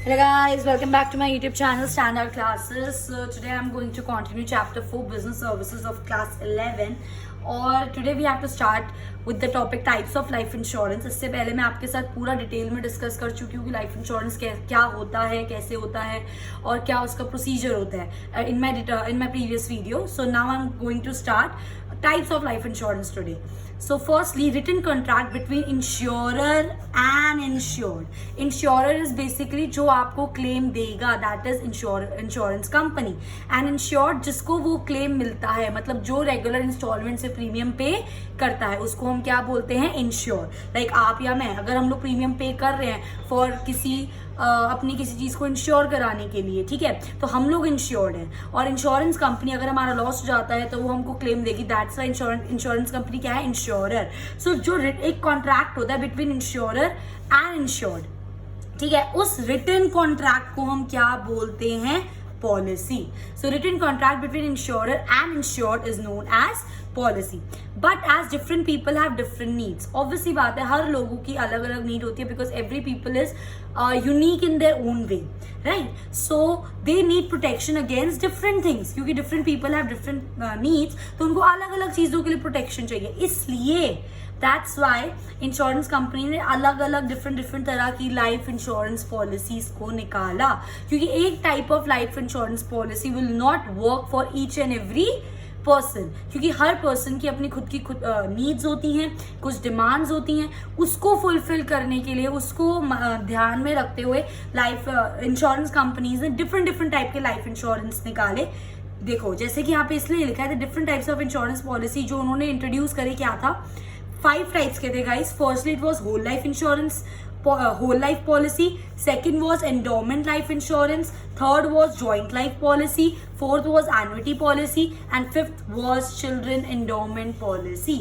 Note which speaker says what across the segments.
Speaker 1: Hello guys, welcome back to my YouTube channel Standard Classes. So today I'm going to continue chapter 4 business services of class 11 और today we have to start with the topic types of life insurance. इससे पहले मैं आपके साथ पूरा detail में discuss कर चुकी हूँ कि लाइफ इंश्योरेंस क्या होता है, कैसे होता है और क्या उसका प्रोसीजर होता है in my previous video. So now I'm going to start types of life insurance today. So firstly, written contract between insurer and insured. Insurer is basically जो आपको claim देगा, that is insurance company. And insured जिसको वो claim मिलता है, मतलब जो regular installment से premium pay करता है, उसको हम क्या बोलते हैं? Insure. Like आप या मैं, अगर हम लोग premium pay कर रहे हैं for अपनी किसी चीज को इंश्योर कराने के लिए, ठीक है, तो हम लोग इंश्योर्ड हैं और इंश्योरेंस कंपनी अगर हमारा लॉस हो जाता है तो वो हमको क्लेम देगी. दैट्स व्हाई इंश्योरेंस कंपनी क्या है? इंश्योरर. सो जो एक कॉन्ट्रैक्ट होता है बिटवीन इंश्योरर एंड इंश्योर्ड, ठीक है, उस रिटन कॉन्ट्रैक्ट को हम क्या बोलते हैं? Policy. So written contract between insurer and insured is known as policy. But as different people have different needs. Obviously बात है, हर लोगों की अलग अलग नीड होती है because every people is unique in their own way, right? So they need protection against different things. क्योंकि different people have different needs, तो उनको अलग अलग चीजों के लिए प्रोटेक्शन चाहिए. इसलिए दैट्स वाई इंश्योरेंस कंपनी ने अलग अलग डिफरेंट तरह की लाइफ इंश्योरेंस पॉलिसीज को निकाला. क्योंकि एक type of life insurance policy will not work for each and every person. क्योंकि हर पर्सन की अपनी खुद की नीड्स होती हैं, कुछ डिमांड्स होती हैं. उसको फुलफिल करने के लिए, उसको ध्यान में रखते हुए लाइफ इंश्योरेंस कंपनीज ने डिफरेंट टाइप के लाइफ इंश्योरेंस निकाले. देखो, जैसे कि यहाँ पे इसलिए लिखा है different types of insurance policy. जो उन्होंने इंट्रोड्यूस करे क्या था? 5 टाइप्स के थे guys. Firstly it was whole life insurance, whole life policy. Second was endowment life insurance. Third was joint life policy. Fourth was annuity policy. And fifth was children endowment policy.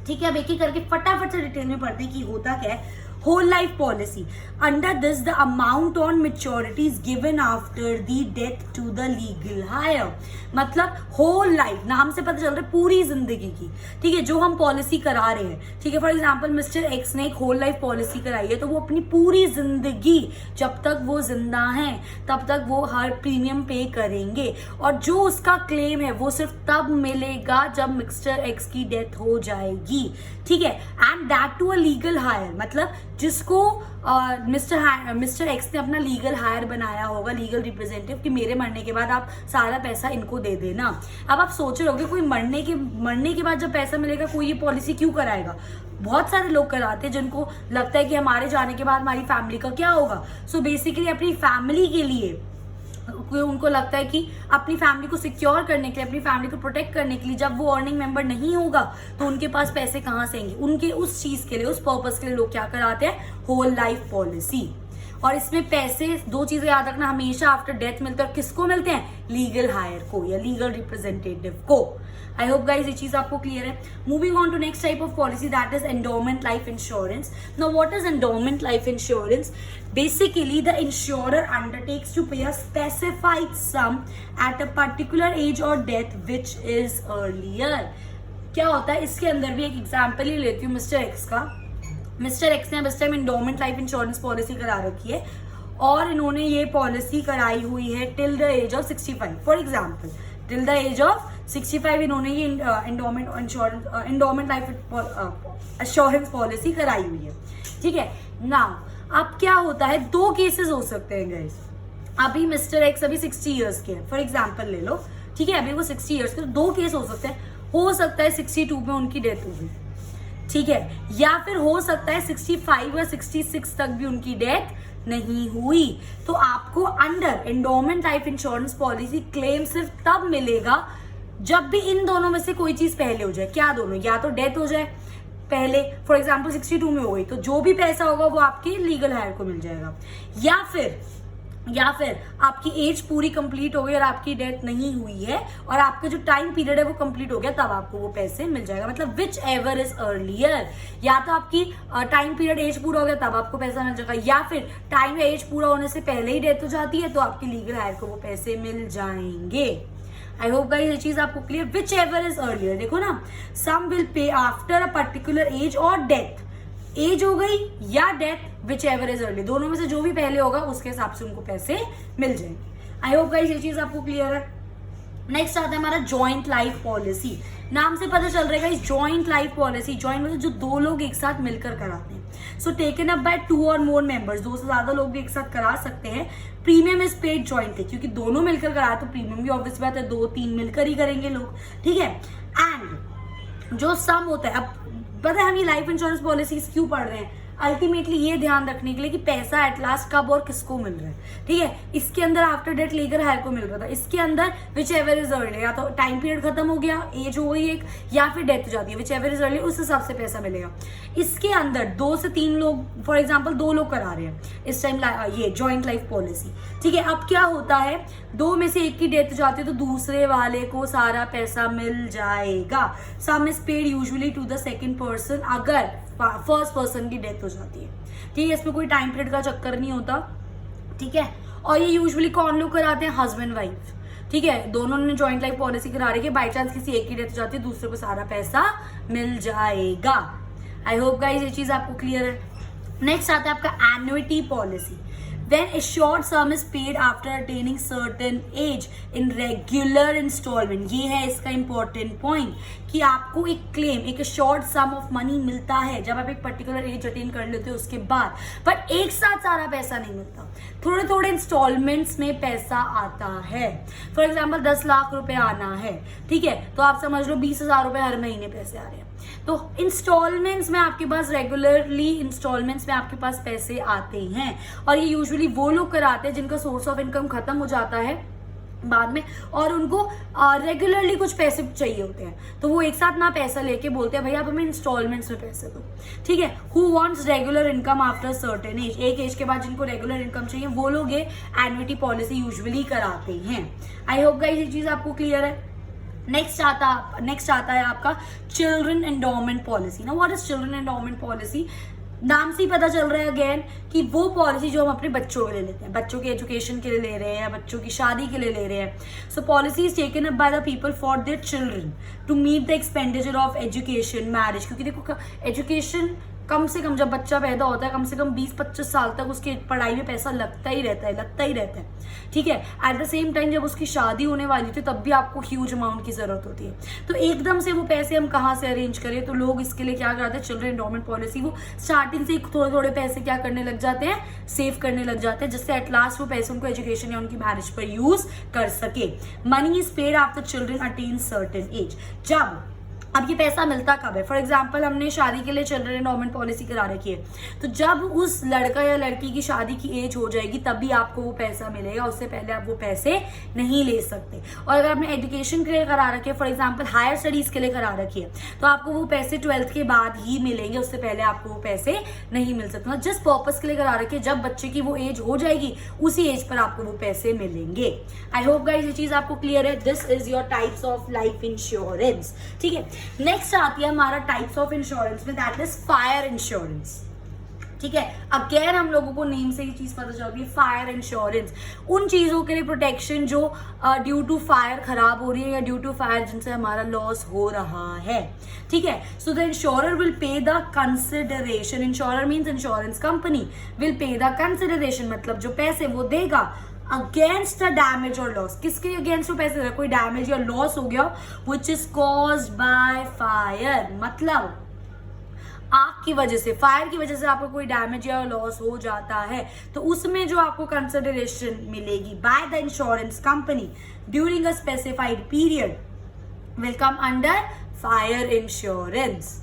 Speaker 1: ठीक है, अब एक एक करके फटाफट से डिटेल में पढ़ते हैं कि होता क्या है. Whole life policy. Under this, the amount on maturity is given after the death to the legal hire. मतलब whole life, नाम से पता चल रहा है पूरी जिंदगी की, ठीक है, जो हम पॉलिसी करा रहे हैं. ठीक है, फॉर एग्जाम्पल मिस्टर एक्स ने एक होल लाइफ पॉलिसी कराई है, तो वो अपनी पूरी जिंदगी, जब तक वो जिंदा हैं तब तक वो हर प्रीमियम पे करेंगे. और जो उसका क्लेम है वो सिर्फ तब मिलेगा जब मिस्टर एक्स की डेथ हो जाएगी. ठीक है, and that to a legal heir. मतलब जिसको मिस्टर एक्स ने अपना लीगल हायर बनाया होगा, लीगल रिप्रेजेंटेटिव, कि मेरे मरने के बाद आप सारा पैसा इनको दे देना. अब आप सोच रहे होगे कोई मरने के बाद जब पैसा मिलेगा कोई ये पॉलिसी क्यों कराएगा? बहुत सारे लोग कराते हैं जिनको लगता है कि हमारे जाने के बाद हमारी फैमिली का क्या होगा. सो बेसिकली अपनी फैमिली के लिए, उनको लगता है कि अपनी फैमिली को सिक्योर करने के लिए, अपनी फैमिली को प्रोटेक्ट करने के लिए, जब वो अर्निंग मेंबर नहीं होगा तो उनके पास पैसे कहाँ से आएंगे. उनके उस चीज के लिए, उस पर्पस के लिए लोग क्या कराते हैं? Whole life policy. और इसमें पैसे, दो चीजें याद रखना, हमेशा आफ्टर डेथ मिलते हैं. और किसको मिलते हैं? लीगल हायर को या लीगल रिप्रेजेंटेटिव को. आई होप गाइज ये चीज आपको क्लियर है. Moving on to next type of policy, that is endowment life insurance. Now what is endowment life insurance? Basically, the insurer undertakes to pay a specified sum at a particular age or death which is earlier. क्या होता है इसके अंदर भी? एक example ही लेती हूँ mister x का. मिस्टर एक्स ने अब इस time endowment life insurance policy करा रखी है और इन्होंने ये पॉलिसी कराई हुई है till the age of 65. For example, till the age of 65 इन्होंने ये एंडोमेंट लाइफ इंश्योरेंस पॉलिसी कराई हुई है. ठीक है, नाउ अब क्या होता है? 2 केसेस हो सकते हैं गाइस. अभी मिस्टर एक्स अभी 60 इयर्स के हैं, फॉर एग्जाम्पल ले लो, ठीक है, अभी वो 60 इयर्स के. 2 केस हो सकते हैं. हो सकता है 62 में उनकी डेथ हो गई, ठीक है, या फिर हो सकता है 65 या 66 तक भी उनकी डेथ नहीं हुई. तो आपको under endowment life insurance policy claim सिर्फ तब मिलेगा जब भी इन दोनों में से कोई चीज पहले हो जाए. क्या दोनों? या तो डेथ हो जाए पहले, फॉर एग्जाम्पल 62 में हो गई, तो जो भी पैसा होगा वो आपके लीगल हायर को मिल जाएगा. या फिर आपकी एज पूरी कंप्लीट हो गई और आपकी डेथ नहीं हुई है और आपका जो टाइम पीरियड है वो कंप्लीट हो गया, तब आपको वो पैसे मिल जाएगा. मतलब विच एवर इज अर्लियर. या तो आपकी टाइम पीरियड एज पूरा हो गया तब आपको पैसा मिल जाएगा, या फिर टाइम एज पूरा होने से पहले ही डेथ हो जाती है तो आपकी लीगल हायर को वो पैसे मिल जाएंगे. आई होप गाइस ये चीज आपको clear. Whichever is earlier, देखो ना, some will pay after a particular age और डेथ. एज हो गई या death, whichever is early, दोनों में से जो भी पहले होगा उसके हिसाब से उनको पैसे मिल जाएंगे। आई होप गाइस ये चीज आपको क्लियर है। नेक्स्ट आता है हमारा जॉइंट लाइफ पॉलिसी। नाम से पता चल रहा है इस जॉइंट लाइफ पॉलिसी, जॉइंट मतलब जो दो लोग एक साथ मिलकर कराते हैं। सो टेकन अप बाय 2 और मोर मेंबर्स, 2 से ज्यादा लोग भी एक साथ करा सकते हैं। प्रीमियम इज पेड जॉइंटली, क्योंकि दोनों मिलकर करा तो प्रीमियम भी ऑब्वियस बात है 2-3 मिलकर ही करेंगे लोग, ठीक है। एंड जो सम होता है, अब पता है हम ये लाइफ इंश्योरेंस पॉलिसीज क्यों पढ़ रहे हैं, अल्टीमेटली ये ध्यान रखने के लिए कि पैसा एट लास्ट कब और किसको मिल रहा है, ठीक है। इसके अंदर आफ्टर डेथ लीगल हायर को मिल रहा था, इसके अंदर विच एवर इज अर्ली, या तो टाइम पीरियड खत्म हो गया, एज हो गई एक, या फिर डेथ हो जाती है, विच एवर इज अर्ली उस हिसाब से पैसा मिलेगा। इसके अंदर 2 से 3 लोग, फॉर एग्जाम्पल 2 लोग करा रहे हैं इस टाइम ये जॉइंट लाइफ पॉलिसी, ठीक है। अब क्या होता है, 2 में से एक की डेथ हो जाती है तो दूसरे वाले को सारा पैसा मिल जाएगा। सम is paid usually to the second person अगर फर्स्ट पर्सन की डेथ हो जाती है, ठीक है। इसमें कोई टाइम पीरियड का चक्कर नहीं होता, ठीक है। और ये यूजुअली कौन लोग कराते हैं, हस्बैंड वाइफ, ठीक है। दोनों ने जॉइंट लाइफ पॉलिसी करा रही है, बाई चांस किसी एक की डेथ हो जाती है दूसरे को सारा पैसा मिल जाएगा। आई होप गाइस ये चीज आपको क्लियर है। नेक्स्ट आता है आपका annuity policy. When assured sum is paid after attaining certain age in regular installment, ये है इसका important point कि आपको एक क्लेम, एक assured sum of money मिलता है जब आप एक पर्टिकुलर एज अटेन कर लेते हो उसके बाद, पर एक साथ सारा पैसा नहीं मिलता, थोड़े थोड़े इंस्टॉलमेंट्स में पैसा आता है। फॉर एग्जाम्पल 10 लाख रुपए आना है, ठीक है, तो आप समझ लो 20,000 रुपए हर महीने पैसे आ रहे हैं। तो इंस्टॉलमेंट्स में आपके पास रेगुलरली इंस्टॉलमेंट्स में आपके पास पैसे आते हैं, और ये यूजुअली वो लोग कराते हैं जिनका सोर्स ऑफ इनकम खत्म हो जाता है बाद में और उनको रेगुलरली कुछ पैसे चाहिए होते हैं, तो वो एक साथ ना पैसा लेके बोलते हैं भैया आप हमें इंस्टॉलमेंट्स में पैसे दो, ठीक है। Who wants regular income after certain age, एक एज के बाद जिनको रेगुलर इनकम चाहिए वो लोग ये एन्युटी पॉलिसी यूजुअली कराते हैं। आई होप गाइस ये चीज आपको क्लियर है। नेक्स्ट आता है आपका चिल्ड्रन एंडोमेंट पॉलिसी। ना what is children endowment policy, नाम से ही पता चल रहा है अगेन कि वो पॉलिसी जो हम अपने बच्चों के लिए लेते हैं, बच्चों के एजुकेशन के लिए ले रहे हैं, बच्चों की शादी के लिए ले रहे हैं। So policy is taken up by the people for their children to meet the expenditure of education, marriage, क्योंकि देखो एजुकेशन कम से कम जब बच्चा पैदा होता है कम से कम 20-25 साल तक उसकी पढ़ाई में पैसा लगता ही रहता है, ठीक है। एट द सेम टाइम जब उसकी शादी होने वाली होती है तब भी आपको ह्यूज अमाउंट की जरूरत होती है, तो एकदम से वो पैसे हम कहाँ से अरेंज करें, तो लोग इसके लिए क्या करते हैं, चिल्ड्रन एंडोमेंट पॉलिसी, वो स्टार्टिंग से थोड़े थोड़े पैसे क्या करने लग जाते हैं, सेव करने लग जाते हैं, जिससे एट लास्ट वो पैसे उनको एजुकेशन या उनकी मैरिज पर यूज कर सके। Money is paid after children attain certain age. अब ये पैसा मिलता कब है, फॉर एग्जाम्पल हमने शादी के लिए चिल्ड्रन एंडोमेंट पॉलिसी करा रखी है, तो जब उस लड़का या लड़की की शादी की एज हो जाएगी तभी आपको वो पैसा मिलेगा, उससे पहले आप वो पैसे नहीं ले सकते। और अगर आपने एजुकेशन के लिए करा रखी है, फॉर एग्जाम्पल हायर स्टडीज के लिए करा रखी है, तो आपको वो पैसे 12th के बाद ही मिलेंगे, उससे पहले आपको वो पैसे नहीं मिल सकते। जिस पर्पस के लिए करा रखी है, जब बच्चे की वो एज हो जाएगी उसी एज पर आपको वो पैसे मिलेंगे। आई होप गाइस ये चीज आपको क्लियर है। This is your types of life insurance, ठीक है। नेक्स्ट आती है हमारा टाइप्स ऑफ इंश्योरेंस में, दैट इज फायर इंश्योरेंस, ठीक है। अगेन हम लोगों को नेम से ही चीज पता चलती है, फायर इंश्योरेंस उन चीजों के लिए प्रोटेक्शन जो ड्यू टू फायर खराब हो रही है या ड्यू टू फायर जिनसे हमारा लॉस हो रहा है, ठीक है। सो the insurer will pay the consideration, insurer means insurance company, will pay the consideration मतलब जो पैसे वो देगा अगेंस्ट द डैमेज और लॉस, किसके अगेंस्ट वो पैसे दे, कोई डैमेज या लॉस हो गया which is caused by fire, मतलब आग की वजह से, फायर की वजह से आपको कोई डैमेज या लॉस हो जाता है, तो उसमें जो आपको कंसिडरेशन मिलेगी by the insurance company during a specified period will come under fire insurance.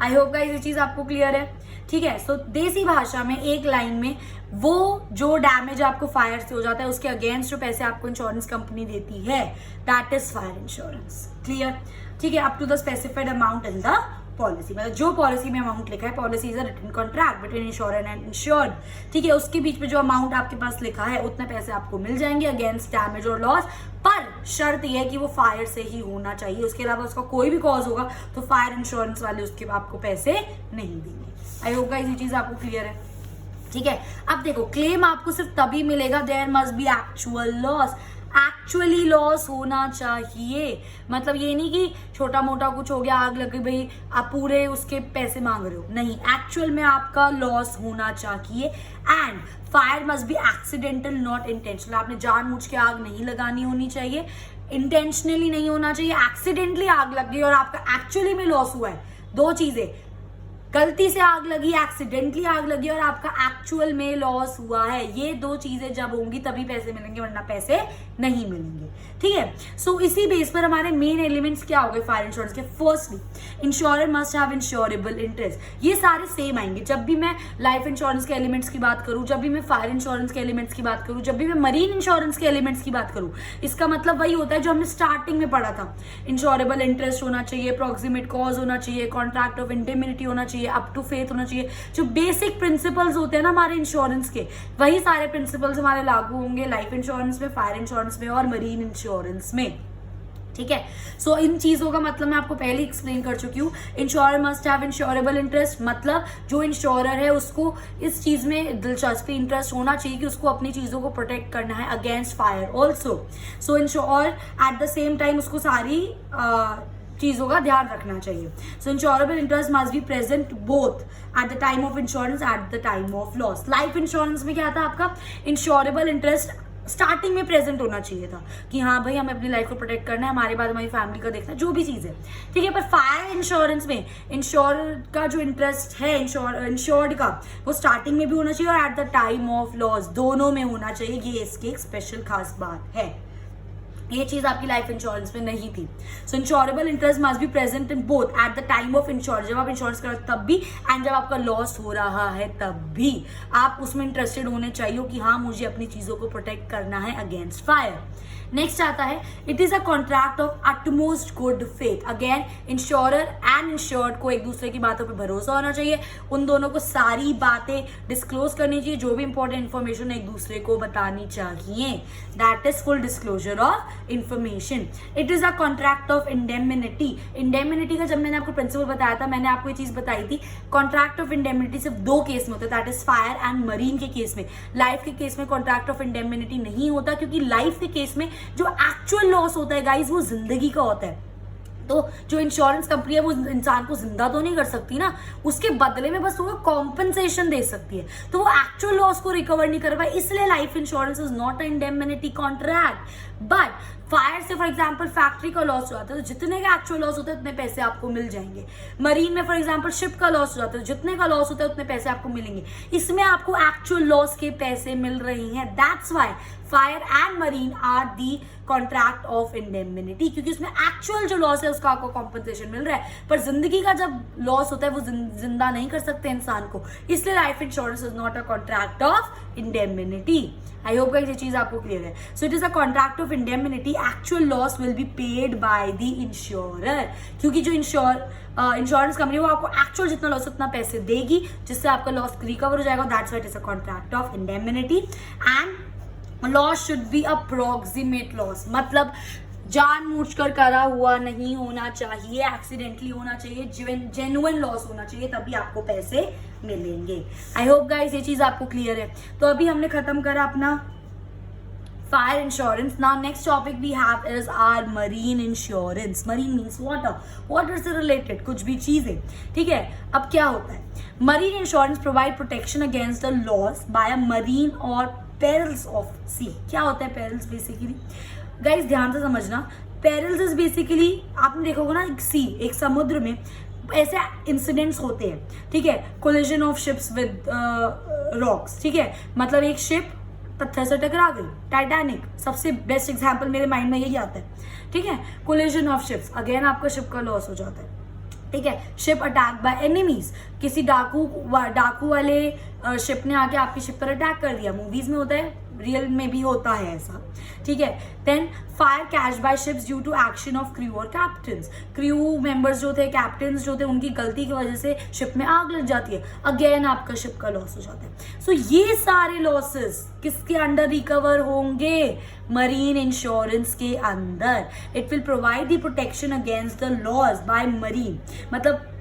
Speaker 1: I hope guys ये चीज आपको क्लियर है, ठीक है। सो देसी भाषा में एक लाइन में वो जो डैमेज आपको फायर से हो जाता है उसके अगेंस्ट जो पैसे आपको इंश्योरेंस कंपनी देती है, that is fire insurance, clear, ठीक है। Up to the specified amount in the policy, मतलब जो पॉलिसी में अमाउंट लिखा है, policy is a written contract between insurer and insured, ठीक है, उसके बीच में जो अमाउंट आपके पास लिखा है उतने पैसे आपको मिल जाएंगे अगेंस्ट डैमेज और लॉस, पर शर्त यह है कि वो फायर से ही होना चाहिए, उसके अलावा उसका कोई भी कॉज होगा तो फायर इंश्योरेंस वाले उसके आपको पैसे नहीं देंगे। आई होप गाइस ये चीज आपको क्लियर है, ठीक है। अब देखो क्लेम आपको सिर्फ तभी मिलेगा, there must be actual loss, actually loss होना चाहिए। मतलब ये नहीं कि छोटा मोटा कुछ हो गया, आग लग गई, भाई आप पूरे उसके पैसे मांग रहे हो, नहीं, एक्चुअल में आपका लॉस होना चाहिए। And fire must be accidental not intentional. आपने जानबूझ के आग नहीं लगानी होनी चाहिए, इंटेंशनली नहीं होना चाहिए। एक्सीडेंटली आग लग गई और आपका एक्चुअली में लॉस हुआ है, दो चीजें, गलती से आग लगी, एक्सीडेंटली आग लगी और आपका एक्चुअल में लॉस हुआ है, ये दो चीजें जब होंगी तभी पैसे मिलेंगे, वरना पैसे नहीं मिलेंगे। ठीक है, सो इसी बेस पर हमारे मेन एलिमेंट्स क्या हो गए फायर इंश्योरेंस के। Firstly, insurer must have insurable interest. ये सारे सेम आएंगे जब भी मैं लाइफ इंश्योरेंस के एलिमेंट्स की बात करूं, जब भी मैं फायर इंश्योरेंस के एलिमेंट्स की बात करूं, जब भी मैं मरीन इंश्योरेंस के एलिमेंट्स की बात करूं। इसका मतलब वही होता है जो हमने स्टार्टिंग में पढ़ा था, इंश्योरेबल इंटरेस्ट होना चाहिए, प्रॉक्सिमेट कॉज होना चाहिए, कॉन्ट्रैक्ट ऑफ इंडेमिनिटी होना चाहिए, अप टू फेथ होना चाहिए। जो बेसिक प्रिंसिपल्स होते हैं ना हमारे इंश्योरेंस के, वही सारे प्रिंसिपल्स हमारे लागू होंगे लाइफ इंश्योरेंस में, फायर इंश्योरेंस में और मरीन इंश्योरेंस में। ठीक है, सो इन चीजों का मतलब मैं आपको पहले एक्सप्लेन कर चुकी हूँ। Insurer must have insurable interest, मतलब जो इंश्योरर है उसको इस चीज में दिलचस्पी, इंटरेस्ट होना चाहिए कि उसको अपनी चीजों को प्रोटेक्ट करना है against fire also. So insure at the same time उसको सारी चीजों का ध्यान रखना चाहिए। So insurable interest must be present both at the time of insurance at the time of loss. Life insurance में क्या था, आपका इंश्योरेबल इंटरेस्ट स्टार्टिंग में प्रेजेंट होना चाहिए था कि हाँ भाई हमें अपनी लाइफ को प्रोटेक्ट करना है, हमारे बाद हमारी फैमिली का देखना है, जो भी चीज है। ठीक है, पर फायर इंश्योरेंस में इंश्योर का जो इंटरेस्ट है इंश्योर्ड का, वो स्टार्टिंग में भी होना चाहिए और eight the time of loss, दोनों में होना चाहिए। ये इसकी एक स्पेशल खास बात है, ये चीज आपकी लाइफ इंश्योरेंस में नहीं थी। So insurable interest must be present in both at the time of insurance, जब आप इंश्योरेंस कर तब भी, एंड जब आपका लॉस हो रहा है तब भी आप उसमें इंटरेस्टेड होने चाहिए कि हाँ मुझे अपनी चीजों को प्रोटेक्ट करना है अगेंस्ट फायर। नेक्स्ट आता है, it is a contract of utmost good faith. Again insurer and insured को एक दूसरे की बातों पे भरोसा होना चाहिए, उन दोनों को सारी बातें डिस्क्लोज करनी चाहिए, जो भी इंपॉर्टेंट इन्फॉर्मेशन एक दूसरे को बतानी चाहिए। That is full disclosure of information. It is a contract of indemnity. Indemnity का जब मैंने आपको प्रिंसिपल बताया था, मैंने आपको ये चीज बताई थी, कॉन्ट्रैक्ट ऑफ इंडेमिनिटी सिर्फ दो केस में होता है, that is fire and marine के केस में। लाइफ के केस में कॉन्ट्रैक्ट ऑफ इंडेमिनिटी नहीं होता, क्योंकि लाइफ के केस में जो एक्चुअल लॉस होता है गाइस वो जिंदगी का होता है। तो जो इंश्योरेंस कंपनी है वो इंसान को जिंदा तो नहीं कर सकती ना, उसके बदले में बस वो कॉम्पनसेशन दे सकती है, तो वो एक्चुअल लॉस को रिकवर नहीं कर पाए, इसलिए life insurance is not a indemnity contract. But fire से फॉर एग्जांपल फैक्ट्री का लॉस हो जाता है तो जितने का एक्चुअल लॉस होता है उतने पैसे आपको मिल जाएंगे। मरीन में फॉर एग्जांपल शिप का लॉस हो जाता है, जितने का लॉस होता है उतने पैसे आपको मिलेंगे, इसमें आपको एक्चुअल लॉस के पैसे मिल रहे हैं। That's why fire and marine are the contract of indemnity, क्योंकि उसमें एक्चुअल जो लॉस है उसका आपको कॉम्पनसेशन मिल रहा है। पर जिंदगी का जब लॉस होता है वो जिंदा नहीं कर सकते इंसान को, इसलिए life insurance is not a contract of indemnity. I hope guys ये चीज आपको क्लियर है। So it is a contract of indemnity, actual loss will be paid by the insurer, क्योंकि जो इंश्योरेंस कंपनी वो आपको एक्चुअल जितना लॉस उतना पैसे देगी, जिससे आपका लॉस रिकवर हो जाएगा। That's why it is a contract of indemnity. And loss should be approximate loss, मतलब जानबूझकर करा हुआ नहीं होना चाहिए, एक्सीडेंटली होना चाहिए, जेन्युइन लॉस होना चाहिए, तभी आपको पैसे मिलेंगे। आई होप गाइस ये चीज आपको क्लियर है। तो अभी हमने खत्म करा अपना fire insurance. Now next topic we have is are marine insurance. Marine means water, water से रिलेटेड कुछ भी चीजें। ठीक है, अब क्या होता है, marine insurance provide protection against the loss by a marine और पेरिल्स ऑफ सी। क्या होता है पेरिल्स बेसिकली गाइस, ध्यान से समझना। पेरिल्स इज बेसिकली, आपने देखा होगा ना, एक सी, एक समुद्र में ऐसे इंसिडेंट्स होते हैं। ठीक है, collision of ships with rocks. ठीक है, मतलब एक शिप पत्थर से टकरा गई, टाइटैनिक सबसे बेस्ट एग्जांपल मेरे माइंड में यही आता है। ठीक है, कोलिजन ऑफ शिप्स, अगेन आपका शिप का लॉस हो जाता है। ठीक है, शिप अटैक बाय एनिमीज, किसी डाकू वाले शिप ने आके आपकी शिप पर अटैक कर दिया। मूवीज में होता है, रियल में भी होता है ऐसा। ठीक है, then fire catch by ships due to action of crew और कैप्टन्स। क्रू मेंबर्स जो थे, कैप्टन्स जो थे, उनकी गलती की वजह से शिप में आग लग जाती है, अगेन आपका शिप का लॉस हो जाता है। सो ये सारे लॉसेस किसके अंडर रिकवर होंगे, मरीन इंश्योरेंस के अंदर। It will provide the protection against the loss bye marine, मतलब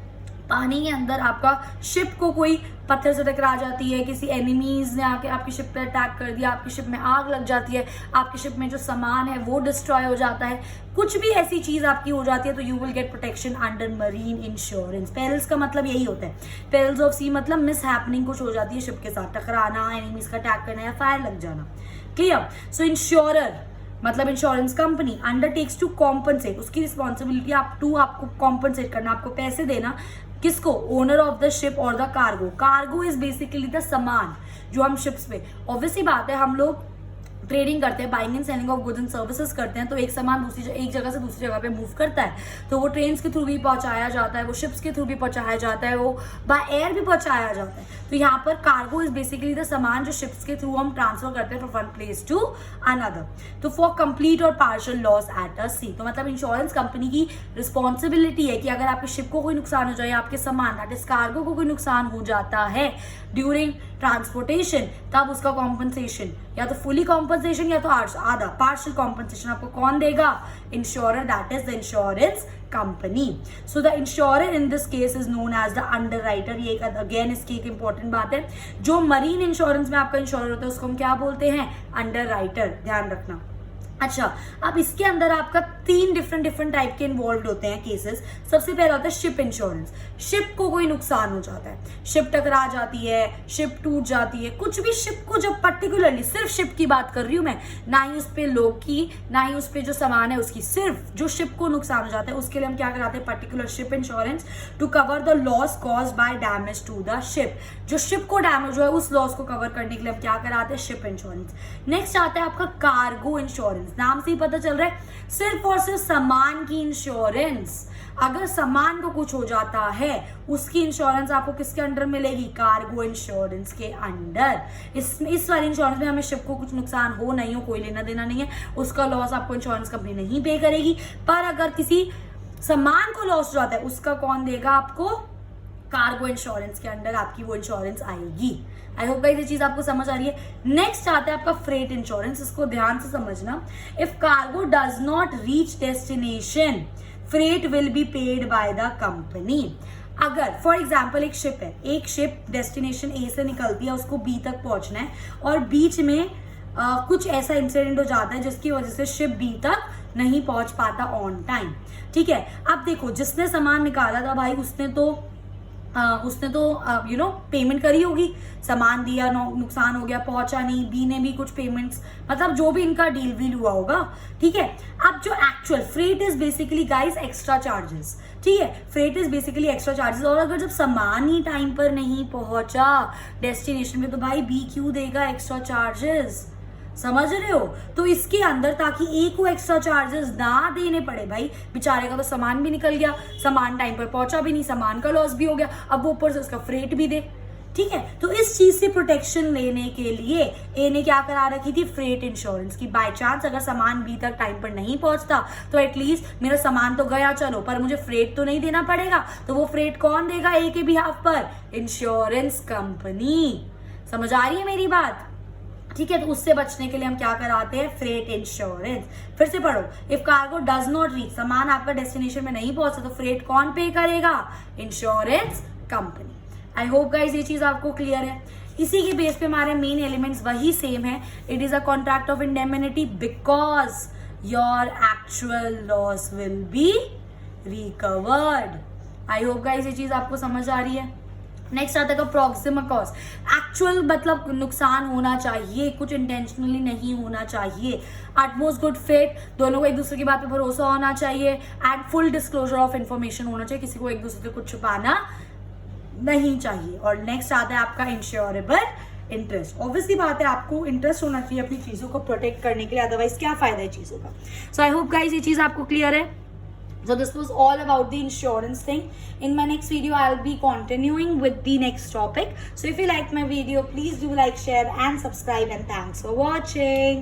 Speaker 1: पानी के अंदर आपका शिप को कोई पत्थर से टकरा जाती है, किसी एनिमीज ने आके आपकी शिप पे अटैक कर दिया, आपकी शिप में आग लग जाती है, आपकी शिप में जो सामान है वो डिस्ट्रॉय हो जाता है, कुछ भी ऐसी चीज आपकी हो जाती है, तो you will get protection under marine insurance. Perils का मतलब यही होता है, पेरिल्स ऑफ सी मतलब मिस हैपनिंग, कुछ हो जाती है शिप के साथ, टकराना, एनिमीज का अटैक करना या फायर लग जाना। क्लियर? सो इंश्योरर मतलब insurance company undertakes to compensate, उसकी रिस्पॉन्सिबिलिटी आपको कॉम्पनसेट करना, आपको पैसे देना, किसको? ओनर ऑफ द शिप और the cargo. Cargo is basically the सामान जो हम शिप्स पे, ऑब्वियसली बात है, हम लोग ट्रेडिंग करते हैं, buying and selling of goods and services करते हैं, तो एक सामान एक जगह से दूसरी जगह पे मूव करता है, तो वो ट्रेन्स के थ्रू भी पहुंचाया जाता है, वो शिप्स के थ्रू भी पहुंचाया जाता है, वो बाय एयर भी पहुंचाया जाता है। तो यहाँ पर कार्गो इज बेसिकली द सामान जो शिप्स के थ्रू हम ट्रांसफर करते हैं from one place to another. तो फॉर कंप्लीट और partial loss at a sea, तो मतलब इंश्योरेंस कंपनी की रिस्पॉन्सिबिलिटी है कि अगर आपके शिप को कोई नुकसान हो जाए, आपके सामान दैट इज कार्गो को कोई नुकसान हो जाता है ड्यूरिंग ट्रांसपोर्टेशन, तब उसका कॉम्पनसेशन या तो फुली कॉम्पनसेशन या तो आधा पार्शियल कॉम्पनसेशन आपको कौन देगा? Insurer, that is the insurance company. So the insurer in this case is known as the underwriter. ये अगेन इसकी एक इंपॉर्टेंट बात है, जो मरीन इंश्योरेंस में आपका इंश्योरर होता है उसको हम क्या बोलते हैं? अंडरराइटर, ध्यान रखना। अच्छा, अब इसके अंदर आपका 3 डिफरेंट टाइप के इन्वॉल्व होते हैं केसेस। सबसे पहला होता है शिप इंश्योरेंस। शिप को कोई नुकसान हो जाता है, शिप टकरा जाती है, शिप टूट जाती है, कुछ भी शिप को, जब पर्टिकुलरली सिर्फ शिप की बात कर रही हूं मैं, ना ही उस पे लोग की, ना ही उस पे जो सामान है उसकी, सिर्फ जो शिप को नुकसान हो जाता है उसके लिए हम क्या कराते हैं? Particular ship insurance to cover the loss cause by damage to the ship. जो शिप को डैमेज हुआ है उस लॉस को कवर करने के लिए हम क्या कराते हैं? Ship insurance. नेक्स्ट आता है आपका कार्गो इंश्योरेंस। नाम से ही पता चल रहा है, सिर्फ और सिर्फ सामान की इंश्योरेंस। अगर सामान को कुछ हो जाता है उसकी इंश्योरेंस आपको किसके अंडर मिलेगी? कार्गो इंश्योरेंस के अंडर। इस वाली इंश्योरेंस में हमें शिप को कुछ नुकसान हो नहीं हो, कोई लेना देना नहीं है, उसका लॉस आपको इंश्योरेंस कंपनी नहीं पे करेगी। पर अगर किसी सामान को लॉस हो जाता है उसका कौन देगा आपको? कार्गो इंश्योरेंस के अंडर आपकी वो इंश्योरेंस आएगी। आई होप गाइस ये चीज आपको समझ आ रही है। नेक्स्ट आता है आपका फ्रेट इंश्योरेंस। इसको ध्यान से समझना। If cargo does not reach destination, freight will be paid by the company. अगर फॉर एग्जाम्पल एक शिप है, एक शिप डेस्टिनेशन ए से निकलती है, उसको बी तक पहुंचना है, और बीच में कुछ ऐसा इंसिडेंट हो जाता है जिसकी वजह से शिप बी तक नहीं पहुंच पाता ऑन टाइम। ठीक है, अब देखो, जिसने सामान निकाला था भाई उसने तो यू नो पेमेंट करी होगी, सामान दिया, नुकसान हो गया, पहुंचा नहीं, बी ने भी कुछ पेमेंट्स, मतलब जो भी इनका डील वील हुआ होगा। ठीक है, अब जो actual freight is basically guys extra charges. ठीक है, freight is basically extra charges. और अगर जब सामान ही टाइम पर नहीं पहुंचा डेस्टिनेशन में, तो भाई बी क्यों देगा एक्स्ट्रा चार्जेस? समझ रहे हो? तो इसके अंदर, ताकि ए को एक्स्ट्रा चार्जेस ना देने पड़े, भाई बेचारे का तो सामान भी निकल गया, सामान टाइम पर पहुंचा भी नहीं, सामान का लॉस भी हो गया, अब वो ऊपर से उसका फ्रेट भी दे। ठीक है, तो इस चीज से प्रोटेक्शन लेने के लिए ए ने क्या करा रखी थी? फ्रेट इंश्योरेंस की। बाय चांस अगर सामान बी तक टाइम पर नहीं पहुंचता तो एटलीस्ट मेरा सामान तो गया चलो, पर मुझे फ्रेट तो नहीं देना पड़ेगा। तो वो फ्रेट कौन देगा ए के बिहाफ पर? Insurance company. समझ आ रही है मेरी बात? ठीक है, तो उससे बचने के लिए हम क्या कराते हैं? Freight insurance. फिर से पढ़ो, if cargo does not reach, सामान आपका डेस्टिनेशन में नहीं पहुंचा, तो फ्रेट कौन पे करेगा? Insurance company. I hope guys ये चीज आपको क्लियर है। इसी के बेस पे हमारे मेन एलिमेंट्स वही सेम है। It is a contract of indemnity because your actual loss will be recovered. I hope guys ये चीज आपको समझ आ रही है। नेक्स्ट आता है प्रॉक्सिमल कॉज। एक्चुअल मतलब नुकसान होना चाहिए, कुछ इंटेंशनली नहीं होना चाहिए। एटमोस्ट गुड फेट, दोनों को एक दूसरे की बात पे भरोसा होना चाहिए, and full disclosure of information होना चाहिए, किसी को एक दूसरे से कुछ छुपाना नहीं चाहिए। और नेक्स्ट आता है आपका इंश्योरेबल इंटरेस्ट। ऑब्वियसली बात है, आपको इंटरेस्ट होना चाहिए अपनी चीजों को प्रोटेक्ट करने के लिए, अदरवाइज क्या फायदा है चीजों का। सो आई होप गाइज ये चीज आपको क्लियर है। So this was all about the insurance thing. In my next video, I'll be continuing with the next topic. So if you liked my video, please do like, share and subscribe, and thanks for watching.